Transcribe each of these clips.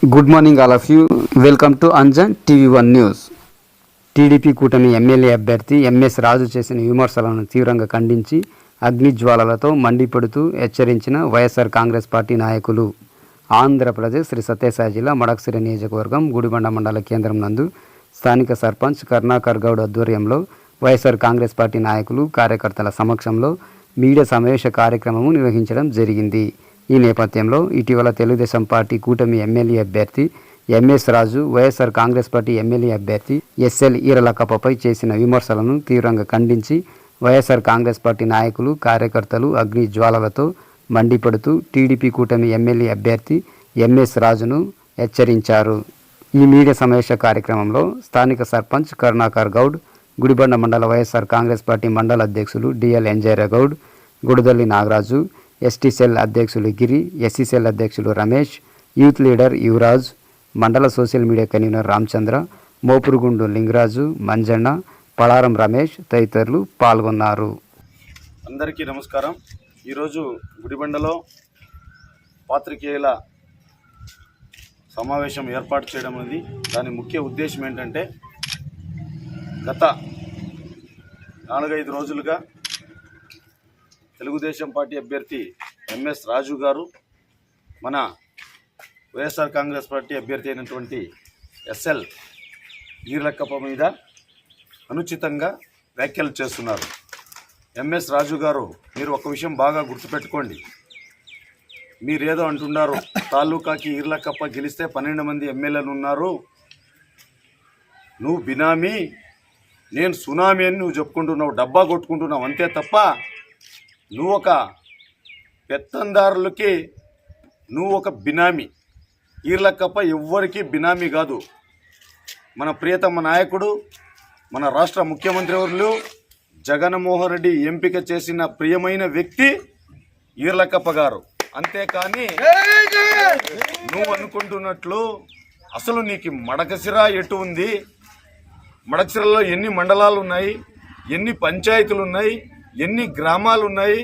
Good morning all of you. Welcome to Anjan TV one news. TDP కూటమి MLA అభ్యర్థి MS Raju చేసిన విమర్శలను తీవ్రంగా ఖండించి అగ్నిజ్వాలలతో మండిపడుతూ హెచ్చరించిన వైఎస్ఆర్ కాంగ్రెస్ పార్టీ నాయకులు. ఆంధ్రప్రదేశ్ శ్రీ సత్యసాయి జిల్లా మడకశిర నియోజకవర్గం గుడిబండ మండల కేంద్రం నందు స్థానిక సర్పంచ్ కరుణాకర్ గౌడ్ ఆధ్వర్యంలో వైఎస్ఆర్ కాంగ్రెస్ పార్టీ నాయకులు కార్యకర్తల సమక్షంలో మీడియా సమావేశ కార్యక్రమం నిర్వహించడం జరిగింది. ఈ నేపథ్యంలో ఇటీవల తెలుగుదేశం పార్టీ కూటమి ఎమ్మెల్యే అభ్యర్థి ఎంఎస్ రాజు వైఎస్ఆర్ కాంగ్రెస్ పార్టీ ఎమ్మెల్యే అభ్యర్థి ఎస్ఎల్ ఈరలకప్పపై చేసిన విమర్శలను తీవ్రంగా ఖండించి వైఎస్ఆర్ కాంగ్రెస్ పార్టీ నాయకులు కార్యకర్తలు అగ్ని జ్వాలలతో మండిపడుతూ టీడీపీ కూటమి ఎమ్మెల్యే అభ్యర్థి ఎంఎస్ రాజును హెచ్చరించారు. ఈ మీడియా సమావేశ కార్యక్రమంలో స్థానిక సర్పంచ్ కరుణాకర్ గౌడ్, గుడిబండ మండల వైఎస్ఆర్ కాంగ్రెస్ పార్టీ మండల అధ్యక్షులు DL Enjaiah Goud, Gudidalli Nagaraju, ST cell అధ్యక్షులు గిరి, ఎస్సీ సెల్ అధ్యక్షులు రమేష్, యూత్ లీడర్ యువరాజ్, మండల social media convener Ramachandra, Mopurugundu Lingaraju, Manjanna, Padaram Ramesh తదితరులు పాల్గొన్నారు. అందరికీ నమస్కారం. ఈరోజు గుడిబండలో పాత్రికేయుల సమావేశం ఏర్పాటు చేయడం అనేది దాని ముఖ్య ఉద్దేశం ఏంటంటే, గత 4-5 రోజులుగా తెలుగుదేశం పార్టీ అభ్యర్థి ఎంఎస్ రాజు గారు మన వైఎస్ఆర్ కాంగ్రెస్ పార్టీ అభ్యర్థి అయినటువంటి ఎస్ఎల్ ఈరలకప్ప మీద అనుచితంగా వ్యాఖ్యలు చేస్తున్నారు. ఎంఎస్ రాజు గారు, మీరు ఒక విషయం బాగా గుర్తుపెట్టుకోండి. మీరేదో అంటున్నారు, తాలూకాకి ఈరలకప్ప గెలిస్తే 12 మంది ఎమ్మెల్యేలు ఉన్నారు, నువ్వు బినామీ, నేను సునామీ అని నువ్వు చెప్పుకుంటున్నావు, డబ్బా కొట్టుకుంటున్నావు అంతే తప్ప నువ్వు ఒక పెత్తందారులకి నువ్వు ఒక బినామీ. ఈరలకప్ప ఎవ్వరికీ బినామీ కాదు. మన ప్రియతమ నాయకుడు, మన రాష్ట్ర ముఖ్యమంత్రి వర్యులు జగన్మోహన్ రెడ్డి ఎంపిక చేసిన ప్రియమైన వ్యక్తి ఈరలకప్ప గారు. అంతేకాని నువ్వు అనుకుంటున్నట్లు అసలు నీకు మడకశిర ఎటు ఉంది, మడకశిరలో ఎన్ని మండలాలు ఉన్నాయి, ఎన్ని పంచాయతీలు ఉన్నాయి, ఎన్ని గ్రామాలు ఉన్నాయి,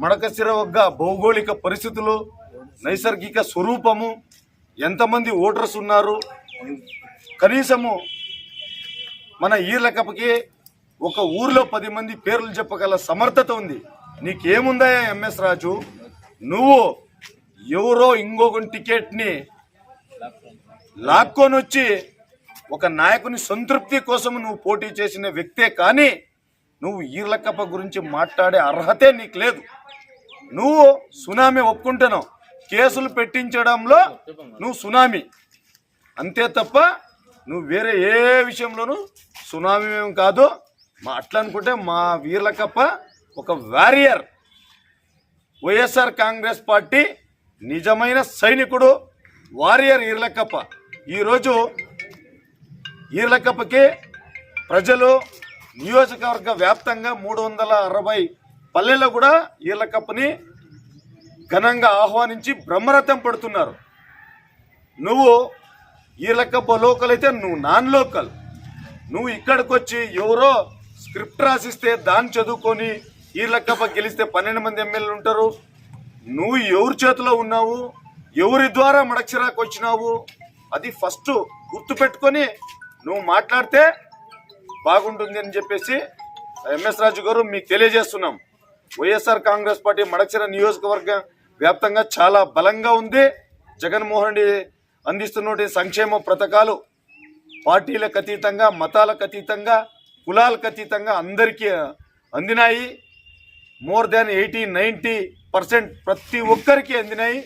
మడకశిర వద్ద భౌగోళిక పరిస్థితులు, నైసర్గిక స్వరూపము, ఎంతమంది ఓటర్స్ ఉన్నారు, కనీసము మన ఈరలకప్పకి ఒక ఊర్లో 10 మంది పేర్లు చెప్పగల సమర్థత ఉంది. నీకేముందా ఎంఎస్ రాజు? నువ్వు ఎవరో ఇంకొక టికెట్ని లాక్కొని వచ్చి ఒక నాయకుని సంతృప్తి కోసం నువ్వు పోటీ చేసిన వ్యక్తే కానీ నువ్వు ఈరలకప్ప గురించి మాట్లాడే అర్హతే నీకు లేదు. నువ్వు సునామీ ఒప్పుకుంటున్నావు, కేసులు పెట్టించడంలో నువ్వు సునామీ అంతే తప్ప నువ్వు వేరే ఏ విషయంలోనూ సునామీ ఏం కాదు. అట్లా అనుకుంటే మా ఈరలకప్ప ఒక వారియర్, వైఎస్ఆర్ కాంగ్రెస్ పార్టీ నిజమైన సైనికుడు, వారియర్ ఈరలకప్ప. ఈరోజు ఈరలకప్పకి ప్రజలు నియోజకవర్గ వ్యాప్తంగా 360 పల్లెల్లో కూడా ఈరలకప్పని ఘనంగా ఆహ్వానించి బ్రహ్మరథం పడుతున్నారు. నువ్వు ఈరలకప్ప లోకల్ అయితే నువ్వు నాన్ లోకల్. నువ్వు ఇక్కడికి వచ్చి ఎవరో స్క్రిప్ట్ రాసిస్తే దాన్ని చదువుకొని ఈరలకప్ప గెలిస్తే 12 మంది ఎమ్మెల్యేలు ఉంటారు. నువ్వు ఎవరి చేతిలో ఉన్నావు, ఎవరి ద్వారా మడకశిరాకు వచ్చినావు, అది ఫస్ట్ గుర్తుపెట్టుకొని నువ్వు మాట్లాడితే బాగుంటుంది అని చెప్పేసి ఎంఎస్ రాజు గారు మీకు తెలియజేస్తున్నాం. వైఎస్ఆర్ కాంగ్రెస్ పార్టీ మడకశిర నియోజకవర్గ వ్యాప్తంగా చాలా బలంగా ఉంది. జగన్మోహన్ రెడ్డి అందిస్తున్న సంక్షేమ పథకాలు పార్టీలకు అతీతంగా, మతాలకు అతీతంగా, కులాలకు అతీతంగా అందరికీ అందినాయి. మోర్ దాన్ 80-90% ప్రతి ఒక్కరికి అందినాయి.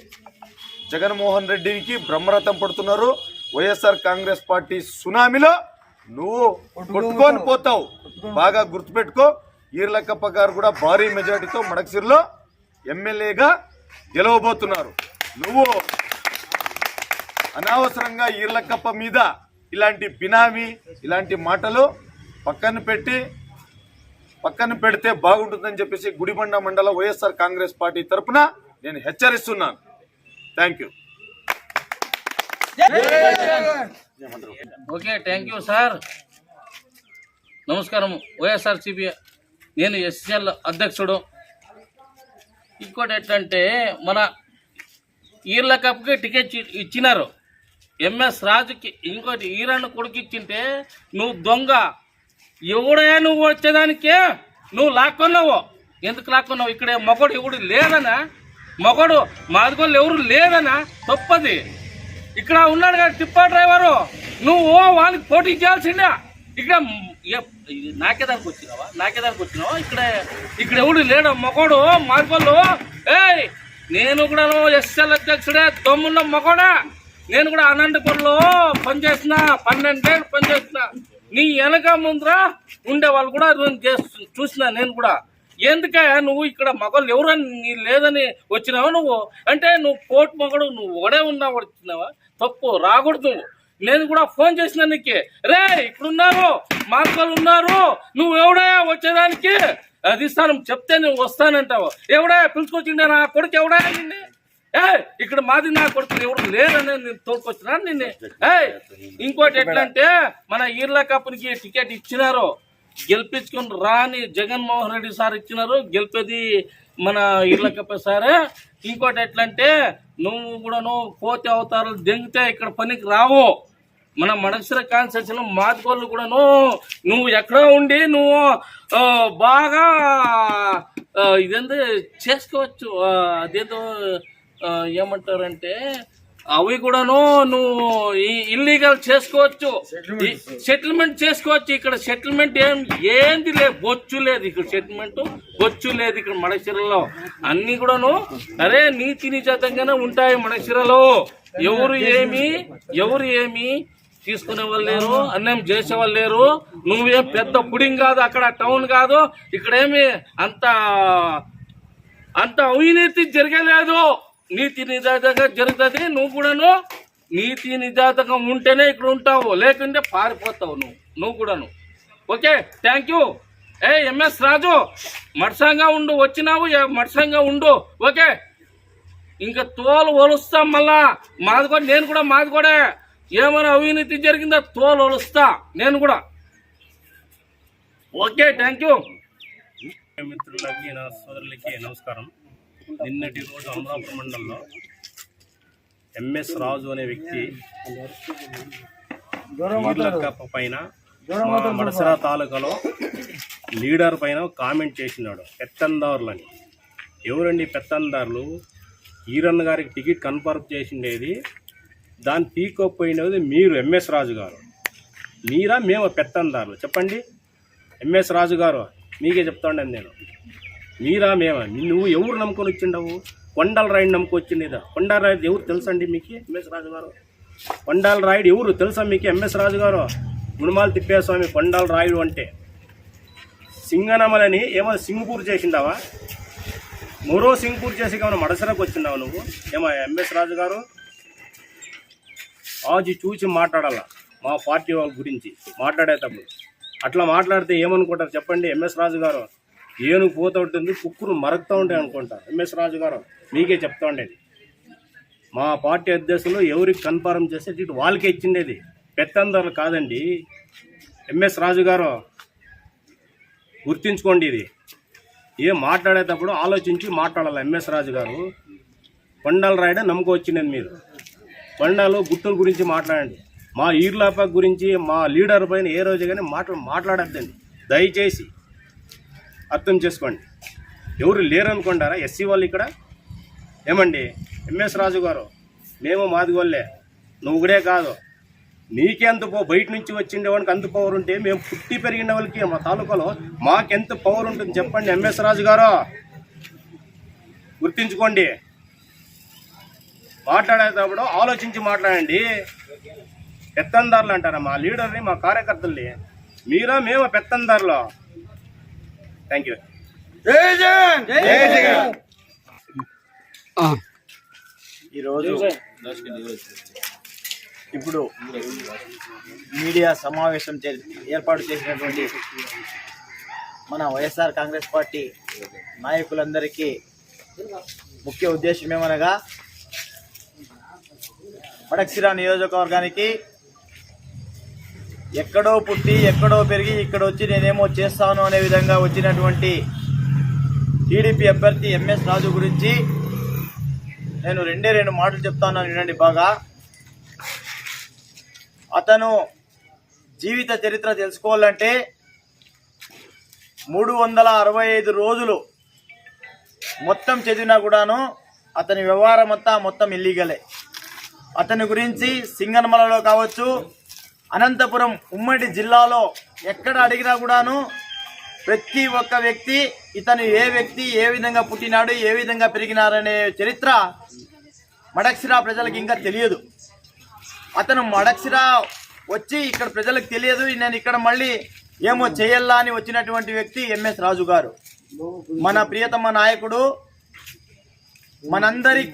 జగన్మోహన్ రెడ్డికి బ్రహ్మరథం పడుతున్నారు. వైఎస్ఆర్ కాంగ్రెస్ పార్టీ సునామీలో నువ్వు కొట్టుకొని పోతావు, బాగా గుర్తుపెట్టుకో. ఈరలకప్ప గారు కూడా భారీ మెజార్టీతో మడకశిరలో ఎమ్మెల్యేగా గెలవబోతున్నారు. నువ్వు అనవసరంగా ఈరలకప్ప మీద ఇలాంటి బినామీ, ఇలాంటి మాటలు పక్కన పెడితే బాగుంటుందని చెప్పేసి గుడిబండ మండల వైఎస్ఆర్ కాంగ్రెస్ పార్టీ తరఫున నేను హెచ్చరిస్తున్నాను. Thank you. Okay, thank you sir. నమస్కారం. వైఎస్ఆర్సీపీ, నేను ఎస్ఎల్ అధ్యక్షుడు. ఇంకోటి ఏంటంటే, మన ఈరలకప్పకి టికెట్ ఇచ్చినారు, ఎంఎస్ రాజుకి ఇంకోటి ఈరన్న కొడుకు ఇచ్చింటే నువ్వు దొంగ. ఎవడయా నువ్వు వచ్చేదానికే నువ్వు లాక్కున్నావు. ఎందుకు లాక్కున్నావు? ఇక్కడ మగోడు ఎవడు లేదనా? మగోడు మాదిగోళ్ళు ఎవరు లేదనా? తప్పది. ఇక్కడ ఉన్నాడు కదా టిప్పా డ్రైవరు, నువ్వు వాళ్ళకి పోటీ చేయాల్సిందే. ఇక్కడ నాకేదానికి వచ్చినావా? ఇక్కడ ఎవడు లేడు మగోడు మాదిగోళ్ళు. నేను కూడా ఎస్ఎల్ అధ్యక్షుడే, దమ్మున్న మగోడా. నేను కూడా అనంతపురంలో పనిచేసిన 12 ఏళ్ళు పనిచేసిన. నీ వెనక ముందర ఉండే వాళ్ళు కూడా చూసిన నేను కూడా. ఎందుకే నువ్వు ఇక్కడ మగవాళ్ళు ఎవరని లేదని వచ్చినావా నువ్వు? అంటే నువ్వు పోటు మగడు, నువ్వు ఒకడే ఉన్నావు వచ్చినావా? తప్పు, రాకూడదు. నేను కూడా ఫోన్ చేసిన నీకు, రే ఇక్కడున్నారు మార్గాలు ఉన్నారు, నువ్వు ఎవడే వచ్చేదానికి అధిష్టానం చెప్తే నువ్వు వస్తానంటావు. ఎవడే పిలుచుకొచ్చిండే నా కొడుకు? ఎవడా నిన్నే? ఇక్కడ మాది నా కొడుకు ఎవరు లేదని నేను తోడుకొచ్చినా నిన్నే. ఇంకోటి ఎట్లంటే మన ఈర్ల కప్పునికి టికెట్ ఇచ్చినారు, గెలిపించుకుని రాని జగన్మోహన్ రెడ్డి సార్ ఇచ్చినారు, గెలిపేది మన ఈర్లకప్ప సారే. ఇంకోటి ఎట్లంటే నువ్వు కూడా కోతి అవతారాలు దెంగితే ఇక్కడ పనికి రావు. మన మడకసిర కాన్స్టిట్యూన్సీలో మాదిగోళ్ళు కూడాను నువ్వు ఎక్కడో ఉండి నువ్వు బాగా ఇదేందో చేసుకోవచ్చు. అదేదో ఏమంటారంటే అవి కూడాను నువ్వు ఇల్లీగల్ చేసుకోవచ్చు, సెటిల్మెంట్ చేసుకోవచ్చు. ఇక్కడ సెటిల్మెంట్ ఏంది లేదు, బొచ్చు లేదు. ఇక్కడ సెటిల్మెంట్ బొచ్చు లేదు. ఇక్కడ మడకసిరలో అన్ని కూడాను అరే నీతి నిజాతంగానే ఉంటాయి. మడకసిరలో ఎవరు ఏమి తీసుకునే వాళ్ళు లేరు, అన్యాయం చేసే వాళ్ళు లేరు. నువ్వేం పెద్ద పుడింగ్ కాదు, అక్కడ టౌన్ కాదు. ఇక్కడేమి అంత అవినీతి జరగలేదు. నీతి నిజాతంగా జరుగుతుంది. నువ్వు కూడాను నీతి నిజాతంగా ఉంటేనే ఇక్కడ ఉంటావు, లేకుంటే పారిపోతావు నువ్వు కూడాను. Okay, thank you. ఎంఎస్ రాజు మడసంగా ఉండు, వచ్చినావు మడసంగా ఉండు. ఓకే, ఇంకా తోలు ఒలుస్తాం మళ్ళా. మాదిగోడు, నేను కూడా మాదిగోడే. ఏమైనా అవినీతి జరిగిందా తోలు ఒలుస్తా నేను కూడా. Okay, thank you. మిత్రులకి, నా సోదరులకి నమస్కారం. నిన్నటి రోజు అమలాపురం మండలంలో ఎంఎస్ రాజు అనే వ్యక్తి ఈర్లకప్ప పైన మా మడసరా తాలూకాలో లీడర్ పైన కామెంట్ చేసినాడు. పెత్తందారులని. ఎవరండి పెత్తందారులు? ఈరన్న గారికి టికెట్ కన్ఫర్మ్ చేసిండేది, దాన్ని పీకోపోయినది మీరు ఎంఎస్ రాజు గారు. మీరా మేము పెత్తందారులు? చెప్పండి ఎంఎస్ రాజు గారు, మీకే చెప్తాండి నేను. మీరా మేమా? నువ్వు ఎవరు నమ్ముకొని వచ్చిండవు? కొండల రాయుడు నమ్ముకొని వచ్చిండేదా? కొండల రాయుడు ఎవరు తెలుసండి మీకు ఎంఎస్ రాజు గారు? కొండల రాయుడు ఎవరు తెలుసా మీకు ఎంఎస్ రాజు గారు? గుణమాల తిప్పేస్వామి కొండల రాయుడు అంటే. సింగనమలని ఏమో సింగపూర్ చేసిండావా? మరో సింగపూర్ చేసి ఏమైనా మడసరకు వచ్చిండావు నువ్వు? ఏమో ఎంఎస్ రాజు గారు ఆజు చూసి మాట్లాడాలా మా పార్టీ వాళ్ళ గురించి మాట్లాడేటప్పుడు. అట్లా మాట్లాడితే ఏమనుకుంటారు చెప్పండి ఎంఎస్ రాజు గారు? ఏనుగు పోతూ ఉంటుంది, కుక్కురు మరగుతూ ఉంటాయి అనుకుంటారు. ఎంఎస్ రాజు గారు మీకే చెప్తా ఉండేది. మా పార్టీ అధ్యక్షులు ఎవరికి కన్ఫర్మ్ చేస్తే ఇటు వాళ్ళకే ఇచ్చిండేది, పెత్తందారులు కాదండి. ఎంఎస్ రాజు గారు గుర్తించుకోండి. ఇది ఏం మాట్లాడేటప్పుడు ఆలోచించి మాట్లాడాలి. ఎంఎస్ రాజు గారు కొండల రాయడం నమ్ముకొచ్చిండేది మీరు. కొండలు గుట్టుల గురించి మాట్లాడండి. మా ఈర్లాప గురించి, మా లీడర్ పైన ఏ రోజు కానీ మాట్లాడద్దండి దయచేసి. అర్థం చేసుకోండి. ఎవరు లేరనుకుంటారా ఎస్సీ వాళ్ళు ఇక్కడ? ఏమండి ఎంఎస్ రాజు గారు, మేము మాదిగోళ్ళే, నువ్వు కూడా కాదు. నీకెంత బయట నుంచి వచ్చిండే వాడికి అంత పవర్ ఉంటే మేము పుట్టి పెరిగిన వాళ్ళకి మా తాలూకాలో మాకెంత పవర్ ఉంటుంది చెప్పండి ఎంఎస్ రాజు గారు. గుర్తించుకోండి. మాట్లాడేటప్పుడు ఆలోచించి మాట్లాడండి. పెత్తందారులు అంటారా మా లీడర్ని, మా కార్యకర్తల్ని? మీరా మేము పెత్తందారులు? Thank you. ఈరోజు ఇప్పుడు మీడియా సమావేశం ఏర్పాటు చేసినటువంటి మన వైఎస్ఆర్ కాంగ్రెస్ పార్టీ నాయకులందరికీ ముఖ్య ఉద్దేశం ఏమనగా, మడకసిర నియోజకవర్గానికి ఎక్కడో పుట్టి ఎక్కడో పెరిగి ఇక్కడ వచ్చి నేనేమో చేస్తాను అనే విధంగా వచ్చినటువంటి టీడీపీ అభ్యర్థి ఎంఎస్ రాజు గురించి నేను రెండు మాటలు చెప్తాను, వినండి బాగా. అతను జీవిత చరిత్ర తెలుసుకోవాలంటే 365 రోజులు మొత్తం చదివినా కూడాను అతని వ్యవహారం అంతా మొత్తం ఇల్లీగలే. అతని గురించి సింగనమలలో కావచ్చు, అనంతపురం ఉమ్మడి జిల్లాలో ఎక్కడ అడిగినా కూడాను ప్రతి ఒక్క వ్యక్తి ఇతను ఏ విధంగా పుట్టినాడు, ఏ విధంగా పెరిగినారనే చరిత్ర మడక్సిరా ప్రజలకు ఇంకా తెలియదు. అతను మడక్సిరా వచ్చి ఇక్కడ ప్రజలకు తెలియదు, నేను ఇక్కడ మళ్ళీ ఏమో చేయాలా అని వచ్చినటువంటి వ్యక్తి ఎంఎస్ రాజు గారు. మన ప్రియతమ నాయకుడు, మనందరి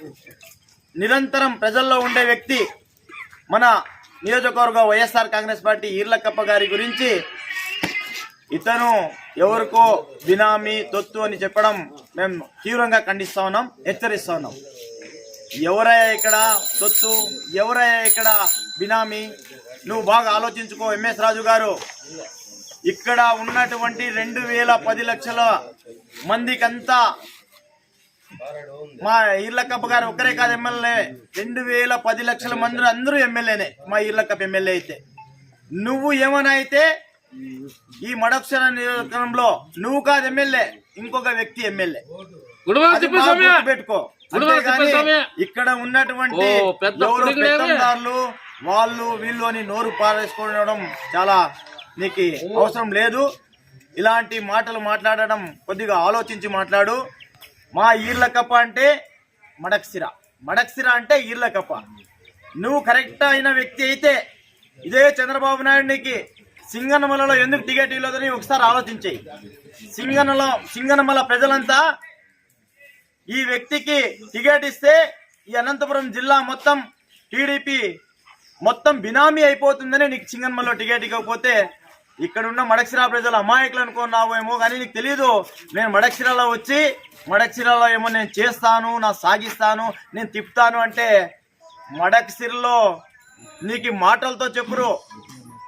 నిరంతరం ప్రజల్లో ఉండే వ్యక్తి, మన నియోజకవర్గ వైఎస్ఆర్ కాంగ్రెస్ పార్టీ ఈర్లకప్ప గారి గురించి ఇతను ఎవరికో బినామీ తొత్తు అని చెప్పడం మేము తీవ్రంగా ఖండిస్తా ఉన్నాం, హెచ్చరిస్తా ఉన్నాం. ఎవరయ్యా ఇక్కడ తొత్తు, ఎవరయ్యా ఇక్కడ బినామీ? నువ్వు బాగా ఆలోచించుకో ఎంఎస్ రాజు గారు. ఇక్కడ ఉన్నటువంటి 2010 లక్షల మందికంతా మా ఈర్లకప్ప గారు ఒక్కరే కాదు ఎమ్మెల్యే, 2010 లక్షల మంది అందరూ ఎమ్మెల్యేనే. మా ఈర్లకప్ప ఎమ్మెల్యే అయితే నువ్వు ఏమైనా అయితే ఈ మడక్సిర నియోజకవర్గంలో నువ్వు కాదు ఎమ్మెల్యే, ఇంకొక వ్యక్తి ఎమ్మెల్యే. పెట్టుకో. ఇక్కడ ఉన్నటువంటి ఎవరు పెత్తందారులు వాళ్ళు వీళ్ళు అని నోరు పారేసుకోవడం చాలా నీకు అవసరం లేదు. ఇలాంటి మాటలు మాట్లాడడం కొద్దిగా ఆలోచించి మాట్లాడు. మా ఈర్లకప్ప అంటే మడక్సిర అంటే ఈర్లకప్ప. నువ్వు కరెక్ట్ అయిన వ్యక్తి అయితే ఇదే చంద్రబాబు నాయుడికి సింగనమలలో ఎందుకు టికెట్ ఇవ్వలేదని ఒకసారి ఆలోచించేయి. సింగనమల ప్రజలంతా ఈ వ్యక్తికి టికెట్ ఇస్తే ఈ అనంతపురం జిల్లా మొత్తం టీడీపీ మొత్తం బినామీ అయిపోతుందని నీకు సింగనమలలో టికెట్ ఇవ్వకపోతే ఇక్కడున్న మడక్సిరా ప్రజలు అమాయకులు అనుకున్నావేమో, కానీ నీకు తెలీదు. నేను మడక్సిరాలో వచ్చి మడక్సిరాలో ఏమో నేను చేస్తాను, నా సాగిస్తాను, నేను తిప్పుతాను అంటే మడక్సిరలో నీకు మాటలతో చెప్పురు,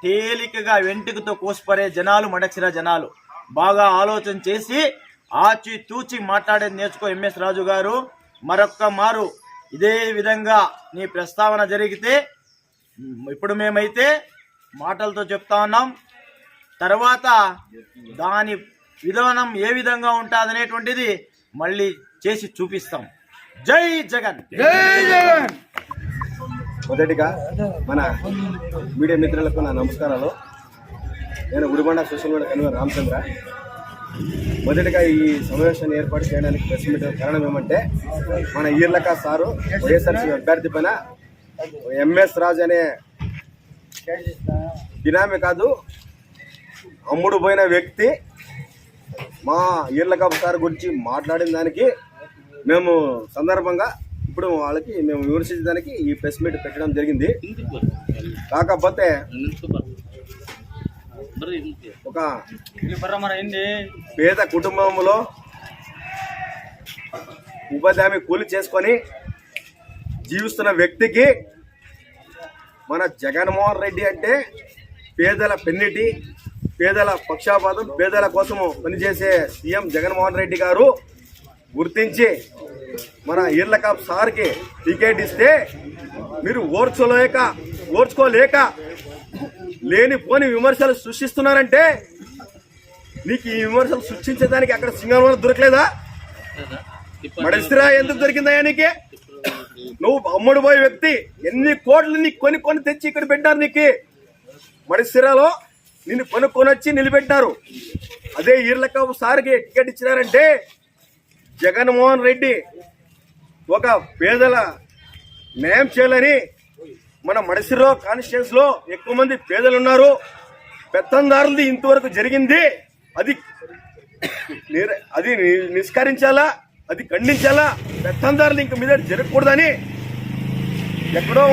తేలికగా వెంటుకతో కోసిపరే జనాలు మడక్సిరా జనాలు. బాగా ఆలోచన చేసి ఆచి తూచి మాట్లాడేది నేర్చుకో ఎంఎస్ రాజు గారు. మరొక్క మారు ఇదే విధంగా నీ ప్రస్తావన జరిగితే ఇప్పుడు మేమైతే మాటలతో చెప్తా ఉన్నాం, తర్వాత దాని విధానం ఏ విధంగా ఉంటుందనేటువంటిది మళ్ళీ చేసి చూపిస్తాం. జై జగన్. మొదటిగా మన మీడియా మిత్రులకు నా నమస్కారాలు. నేను Gudibanda social media convener Ramachandra. మొదటిగా ఈ సమావేశాన్ని ఏర్పాటు చేయడానికి ప్రెస్ మీట్ కారణం ఏమంటే, మన ఈర్లక సారు వైఎస్ఆర్సీ అభ్యర్థి పైన ఎంఎస్ రాజు అనే బినామీ కాదు అమ్ముడు పోయిన వ్యక్తి మా ఈర్లకప్ప సార్ గురించి మాట్లాడిన దానికి మేము సందర్భంగా ఇప్పుడు వాళ్ళకి మేము విమర్శించడానికి ఈ ప్రెస్ మీట్ పెట్టడం జరిగింది. కాకపోతే ఒక పేద కుటుంబంలో ఉపాధి హామీ కూలి చేసుకొని జీవిస్తున్న వ్యక్తికి మన జగన్మోహన్ రెడ్డి అంటే పేదల పెన్నిటి, పేదల పక్షాపాతం, పేదల కోసము పనిచేసే సీఎం జగన్మోహన్ రెడ్డి గారు గుర్తించి మన ఈర్లకప్ప సార్కి టికెట్ ఇస్తే మీరు ఓర్చుకోలేక లేనిపోని విమర్శలు సృష్టిస్తున్నారంటే నీకు ఈ విమర్శలు సృష్టించేదానికి అక్కడ సింగనమల దొరకలేదా? మడక్సిరా ఎందుకు దొరికిందయ్యా నీకు? నువ్వు అమ్ముడు పోయే వ్యక్తి, ఎన్ని కోట్లు నీకు కొని తెచ్చి ఇక్కడ పెట్టారు. నీకు మడక్సిరాలో నిన్ను కొనుక్కొని వచ్చి నిలబెట్టారు. అదే ఈర్లకప్ప సార్కి టికెట్ ఇచ్చినారంటే జగన్మోహన్ రెడ్డి ఒక పేదల న్యాయం చేయాలని మన మడక్సిరా కాన్స్టిట్యూన్స్ లో ఎక్కువ మంది పేదలు ఉన్నారు. పెత్తందారులది ఇంతవరకు జరిగింది, అది నిష్కరించాలా, అది ఖండించాలా. పెత్తందారులు ఇంక మీద జరగకూడదని ఎక్కడో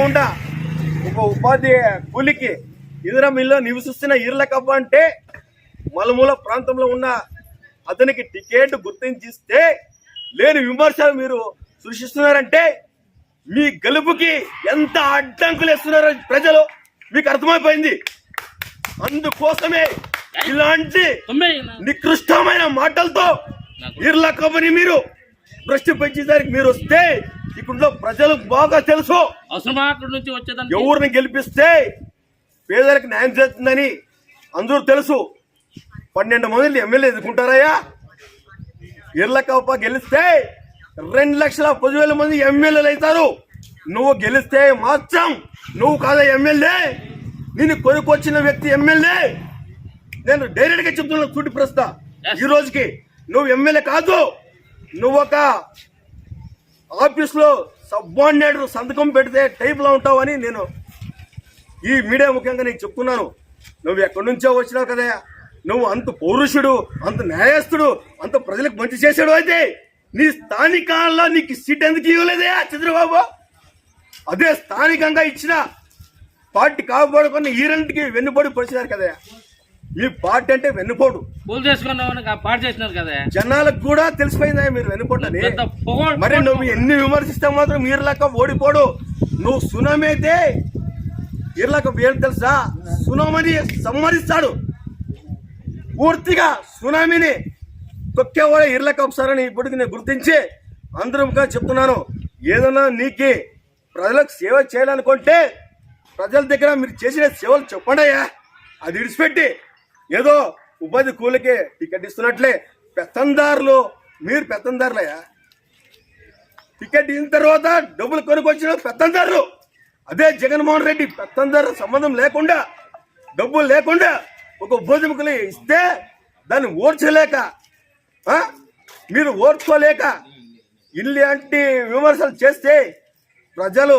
ఒక ఉపాధి కూలికి ఇందిరా మిల్లో నివసిస్తున్న ఈర్లకప్ప అంటే మలమూల ప్రాంతంలో ఉన్న అతనికి టికెట్ గుర్తించిస్తే లేని విమర్శలు మీరు సృష్టిస్తున్నారంటే మీ గెలుపుకి ఎంత అడ్డంకులు వేస్తున్నారో ప్రజలు మీకు అర్థమైపోయింది. అందుకోసమే ఇలాంటి నికృష్టమైన మాటలతో ఈర్లకప్పని మీరు భ్రష్టు పెంచేదానికి మీరు వస్తే ఇక్కడ ప్రజలకు బాగా తెలుసు ఎవరిని గెలిపిస్తే పేదలకు న్యాయం చేస్తుందని అందరూ తెలుసు. 12 మంది ఎమ్మెల్యే ఎదుర్కొంటారయ్యా. ఇర్లకప్ప గెలిస్తే 2,10,000 మంది ఎమ్మెల్యేలు అవుతారు. నువ్వు గెలిస్తే మాత్రం నువ్వు కాదా ఎమ్మెల్యే, నిన్ను కొనుక్కొచ్చిన వ్యక్తి ఎమ్మెల్యే. నేను డైరెక్ట్ గా చెప్తున్నా సూటి ప్రశ్న, ఈ రోజుకి నువ్వు ఎమ్మెల్యే కాదు, నువ్వు ఒక ఆఫీస్ లో సబార్డినేటర్ సంతకం పెడితే టైప్ లో ఉంటావని నేను ఈ మీడియా ముఖ్యంగా నీకు చెప్తున్నాను. నువ్వు ఎక్కడి నుంచో వచ్చినావు కదా, నువ్వు అంత పౌరుషుడు, అంత న్యాయస్తుడు, అంత ప్రజలకు మంచి చేసాడు అయితే నీ స్థానికాల్లో నీకు సీట్ ఎందుకు ఇవ్వలేదే చంద్రబాబు? అదే స్థానికంగా ఇచ్చిన పార్టీ కాపాడుకున్న ఈరంటికి వెన్నుపోటు పరిచినారు కదా. మీ పార్టీ అంటే వెన్నుపోటు పాటు చేసినారు కదా, జనాలకు కూడా తెలిసిపోయిందా మీరు వెన్నుపోటని. మరి నువ్వు ఎన్ని విమర్శిస్తే మాత్రం ఈర్లక ఓడిపోడు. నువ్వు సునామీ అయితే ఈర్లక ఏం తెలుసా, సునామీని సంహరిస్తాడు. పూర్తిగా సునామీని తొక్కేవాడే ఈర్లక ఒకసారి ఇప్పటికి నేను గుర్తించి అందరంగా చెప్తున్నాను. ఏదన్నా నీకు ప్రజలకు సేవ చేయాలనుకుంటే ప్రజల దగ్గర మీరు చేసిన సేవలు చెప్పండి అయ్యా. అది విడిచిపెట్టి ఏదో ఉపాధి కూలికి టికెట్ ఇస్తున్నట్లే పెత్తందారులు, మీరు పెత్తందారులయ్యా. టికెట్ ఇచ్చిన తర్వాత డబ్బులు కొనుక్కొచ్చిన పెత్తందారులు. అదే జగన్మోహన్ రెడ్డి పెత్తందారు సంబంధం లేకుండా, డబ్బులు లేకుండా ఒక ఉపాధిముఖులు ఇస్తే దాన్ని ఓర్చలేక, మీరు ఓర్చుకోలేక ఇలాంటి విమర్శలు చేస్తే ప్రజలు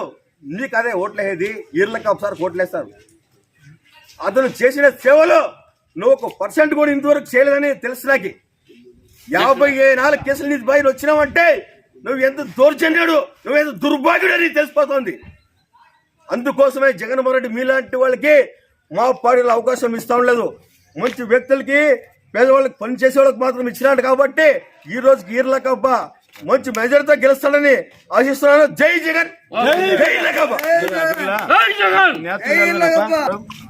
నీకు అదే ఓట్లేది, ఈర్లకి ఒకసారి ఓట్లేస్తారు. అతను చేసిన సేవలు నువ్వు 1% కూడా ఇంతవరకు చేయలేదని తెలుసు నాకు. 54 కేసులు నీ బయట వచ్చినావంటే నువ్వు ఎంత దౌర్జన్యుడు, నువ్వు ఎంత దుర్భాగ్యుడు అని తెలిసిపోతుంది. అందుకోసమే జగన్మోహన్ రెడ్డి మీలాంటి వాళ్ళకి మా పార్టీలో అవకాశం ఇస్తా ఉండలేదు. మంచి వ్యక్తులకి, పేదవాళ్ళకి పని చేసే వాళ్ళకి మాత్రం ఇచ్చినాడు. కాబట్టి ఈ రోజుకి ఈర్లకప్ప మంచి మెజారిటీతో గెలుస్తాడని ఆశిస్తున్నాను. జై జగన్, జై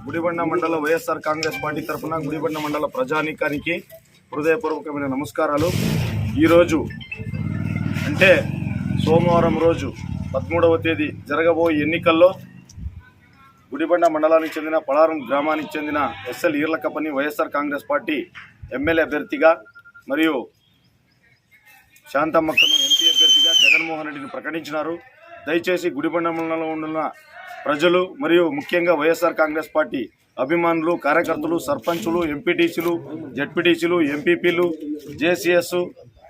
గుడిబండ మండల వైఎస్ఆర్ కాంగ్రెస్ పార్టీ తరఫున గుడిబండ మండల ప్రజానీకానికి హృదయపూర్వకమైన నమస్కారాలు. ఈరోజు అంటే సోమవారం రోజు 13వ తేదీ జరగబోయే ఎన్నికల్లో గుడిబండ మండలానికి చెందిన పలారం గ్రామానికి చెందిన SL Eerlakappani YSR Congress party MLA అభ్యర్థిగా మరియు శాంతమ్మక్కను ఎంపీ అభ్యర్థిగా జగన్మోహన్ రెడ్డిని ప్రకటించినారు. దయచేసి గుడిబండ మండలంలో ఉన్న ప్రజలు మరియు ముఖ్యంగా వైఎస్ఆర్ కాంగ్రెస్ పార్టీ అభిమానులు, కార్యకర్తలు, సర్పంచులు, ఎంపీటీసీలు, జెడ్పీటీసీలు, ఎంపీపీలు, జేసీఎస్,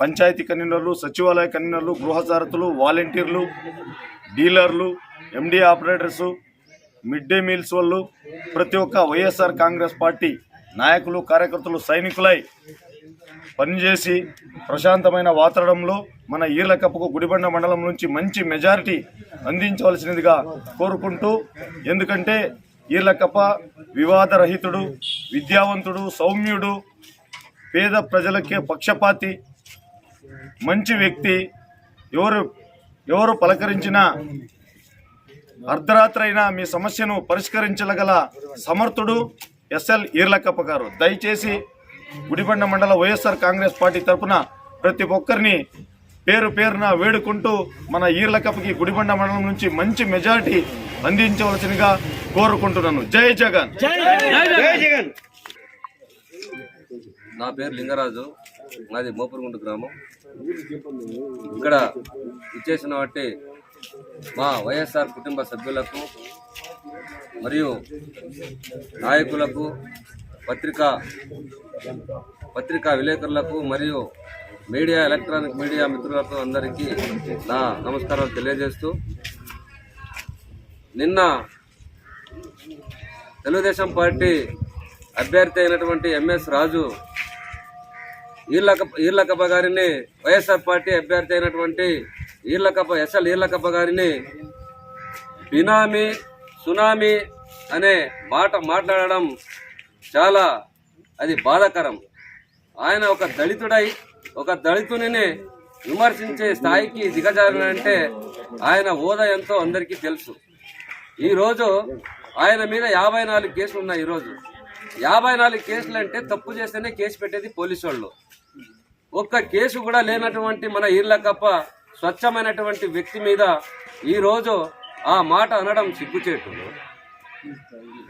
పంచాయతీ కన్వీనర్లు, సచివాలయ కన్వీనర్లు, గృహసారథులు, వాలంటీర్లు, డీలర్లు, MD operators, mid day meals వాళ్ళు, ప్రతి ఒక్క వైఎస్ఆర్ కాంగ్రెస్ పార్టీ నాయకులు, కార్యకర్తలు, సైనికులై పనిచేసి ప్రశాంతమైన వాతావరణంలో మన ఈర్లకప్పకు గుడిబండ మండలం నుంచి మంచి మెజారిటీ అందించవలసినదిగా కోరుకుంటూ, ఎందుకంటే ఈర్లకప్ప వివాదరహితుడు, విద్యావంతుడు, సౌమ్యుడు, పేద ప్రజలకే పక్షపాతి, మంచి వ్యక్తి. ఎవరు పలకరించినా అర్ధరాత్రి అయినా మీ సమస్యను పరిష్కరించగల సమర్థుడు ఎస్ఎల్ ఈర్లకప్ప గారు. దయచేసి గుడిబండ మండల వైఎస్ఆర్ కాంగ్రెస్ పార్టీ తరఫున ప్రతి ఒక్కరిని పేరు పేరున వేడుకుంటూ మన ఈర్లకప్పకి గుడిబండ మండలం నుంచి మంచి మెజారిటీ అందించవలసిందిగా కోరుకుంటున్నాను. జై జగన్, జై జగన్. నా పేరు లింగరాజు, మాది మోపురుగుంట గ్రామం. ఇక్కడ ఇచ్చేసిన బట్టి మా వైఎస్ఆర్ కుటుంబ సభ్యులకు మరియు నాయకులకు, పత్రికా విలేకరులకు మరియు మీడియా, ఎలక్ట్రానిక్ మీడియా మిత్రులకు అందరికీ నా నమస్కారాలు తెలియజేస్తూ, నిన్న తెలుగుదేశం పార్టీ అభ్యర్థి అయినటువంటి ఎంఎస్ రాజు ఈర్లకప్ప గారిని, వైఎస్ఆర్ పార్టీ అభ్యర్థి అయినటువంటి ఎస్ఎల్ ఈర్లకప్ప గారిని బినామీ, సునామీ అనే మాట మాట్లాడడం చాలా అది బాధాకరం. ఆయన ఒక దళితుడై ఒక దళితుని విమర్శించే స్థాయికి దిగజారినంటే ఆయన హోదా ఎంతో అందరికీ తెలుసు. ఈరోజు ఆయన మీద 54 కేసులు ఉన్నాయి. ఈరోజు 54 కేసులు అంటే తప్పు చేస్తేనే కేసు పెట్టేది పోలీసు వాళ్ళు. ఒక్క కేసు కూడా లేనటువంటి మన ఈర్లకప్ప స్వచ్ఛమైనటువంటి వ్యక్తి మీద ఈరోజు ఆ మాట అనడం సిగ్గుచేటు.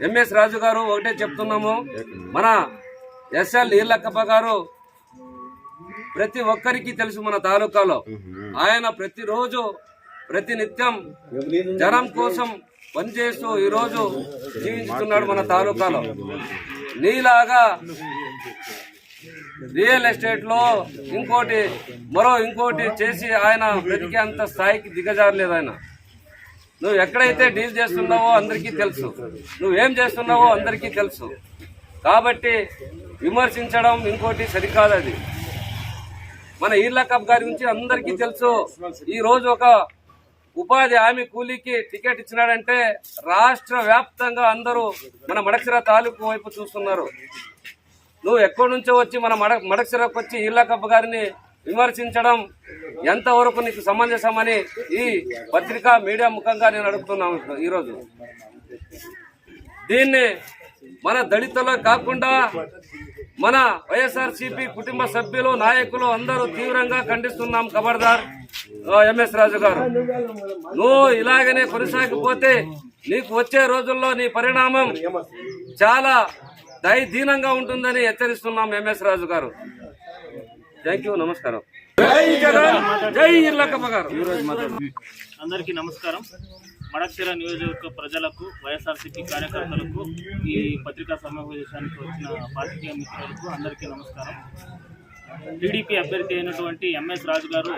ఎంఎస్ రాజు గారు ఒకటే చెప్తున్నాము, మన ఎస్ఎల్ ఈర్లక్కప్ప గారు ప్రతి ఒక్కరికి తెలుసు మన తాలూకాలో. ఆయన ప్రతిరోజు ప్రతి నిత్యం జనం కోసం పనిచేస్తూ ఈరోజు జీవిస్తున్నాడు మన తాలూకాలో. నీలాగా రియల్ ఎస్టేట్ లో ఇంకోటి చేసి ఆయన బ్రతికే అంత స్థాయికి దిగజారలేదు ఆయన. నువ్వు ఎక్కడైతే డీల్ చేస్తున్నావో అందరికీ తెలుసు, నువ్వేం చేస్తున్నావో అందరికీ తెలుసు. కాబట్టి విమర్శించడం ఇంకోటి సరికాదు. అది మన ఈర్లక్కప్ప గారి గురించి అందరికీ తెలుసు. ఈ రోజు ఒక ఉపాధి హామీ కూలీకి టికెట్ ఇచ్చినాడంటే రాష్ట్ర వ్యాప్తంగా అందరూ మన మడకశిర తాలూకు వైపు చూస్తున్నారు. నువ్వు ఎక్కడి నుంచో వచ్చి మన మడకశిరకు వచ్చి ఈర్లక్కప్ప గారిని విమర్శించడం ఎంతవరకు నీకు సమంజసమని ఈ పత్రికా మీడియా ముఖంగా నేను అడుగుతున్నాను ఈరోజు. దీన్ని మన దళితులు కాకుండా మన వైఎస్ఆర్సీపీ కుటుంబ సభ్యులు, నాయకులు అందరూ తీవ్రంగా ఖండిస్తున్నాం. ఖబర్దార్ ఎంఎస్ రాజు గారు, నువ్వు ఇలాగనే కొనసాగిపోతే నీకు వచ్చే రోజుల్లో నీ పరిణామం చాలా దయదీనంగా ఉంటుందని హెచ్చరిస్తున్నాం ఎంఎస్ రాజు గారు. థ్యాంక్ యూ, నమస్కారం. జై జగన్, జై ఈర్లక్కప్ప గారు. అందరికీ నమస్కారం. మడకశిర నియోజకవర్గ ప్రజలకు, వైఎస్ఆర్సీపీ కార్యకర్తలకు, ఈ పత్రికా సమావేశానికి వచ్చిన పాత్రికేయ మిత్రులకు అందరికీ నమస్కారం. టీడీపీ అభ్యర్థి అయినటువంటి ఎంఎస్ రాజు గారు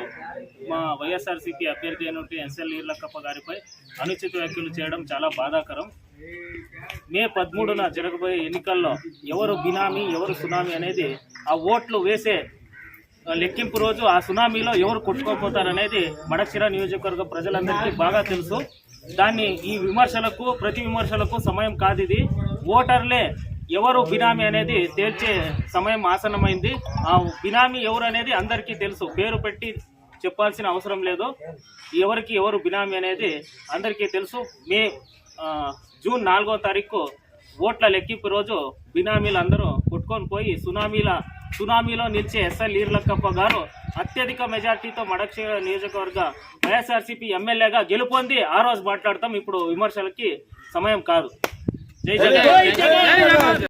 మా వైఎస్ఆర్సీపీ అభ్యర్థి అయినటువంటి ఎస్ఎల్ ఈర్లక్కప్ప గారిపై అనుచిత వ్యాఖ్యలు చేయడం చాలా బాధాకరం. మే 13న జరగబోయే ఎన్నికల్లో ఎవరు బినామీ ఎవరు సునామీ అనేది ఆ ఓట్లు వేసే లెక్కింపు రోజు ఆ సునామీలో ఎవరు కొట్టుకోపోతారనేది మడకశిర నియోజకవర్గ ప్రజలందరికీ బాగా తెలుసు. దాన్ని ఈ విమర్శలకు, ప్రతి విమర్శలకు సమయం కాదు. ఇది ఓటర్లే ఎవరు బినామీ అనేది తేల్చే సమయం ఆసన్నమైంది. ఆ బినామీ ఎవరు అనేది అందరికీ తెలుసు. పేరు పెట్టి చెప్పాల్సిన అవసరం లేదు. ఎవరు బినామీ అనేది అందరికీ తెలుసు. జూన్ 4వ తారీఖు ఓట్ల లెక్కింపు రోజు బినామీలు అందరూ కొట్టుకొని పోయి సునామీలో నిలిచే ఎస్ఎల్ ఈర్లక్కప్ప గారు అత్యధిక మెజార్టీతో మడకశిర నియోజకవర్గ వైఎస్ఆర్సీపీ ఎమ్మెల్యేగా గెలుపొంది ఆ రోజు మాట్లాడతాం. ఇప్పుడు విమర్శలకి సమయం కాదు. జై జగన్.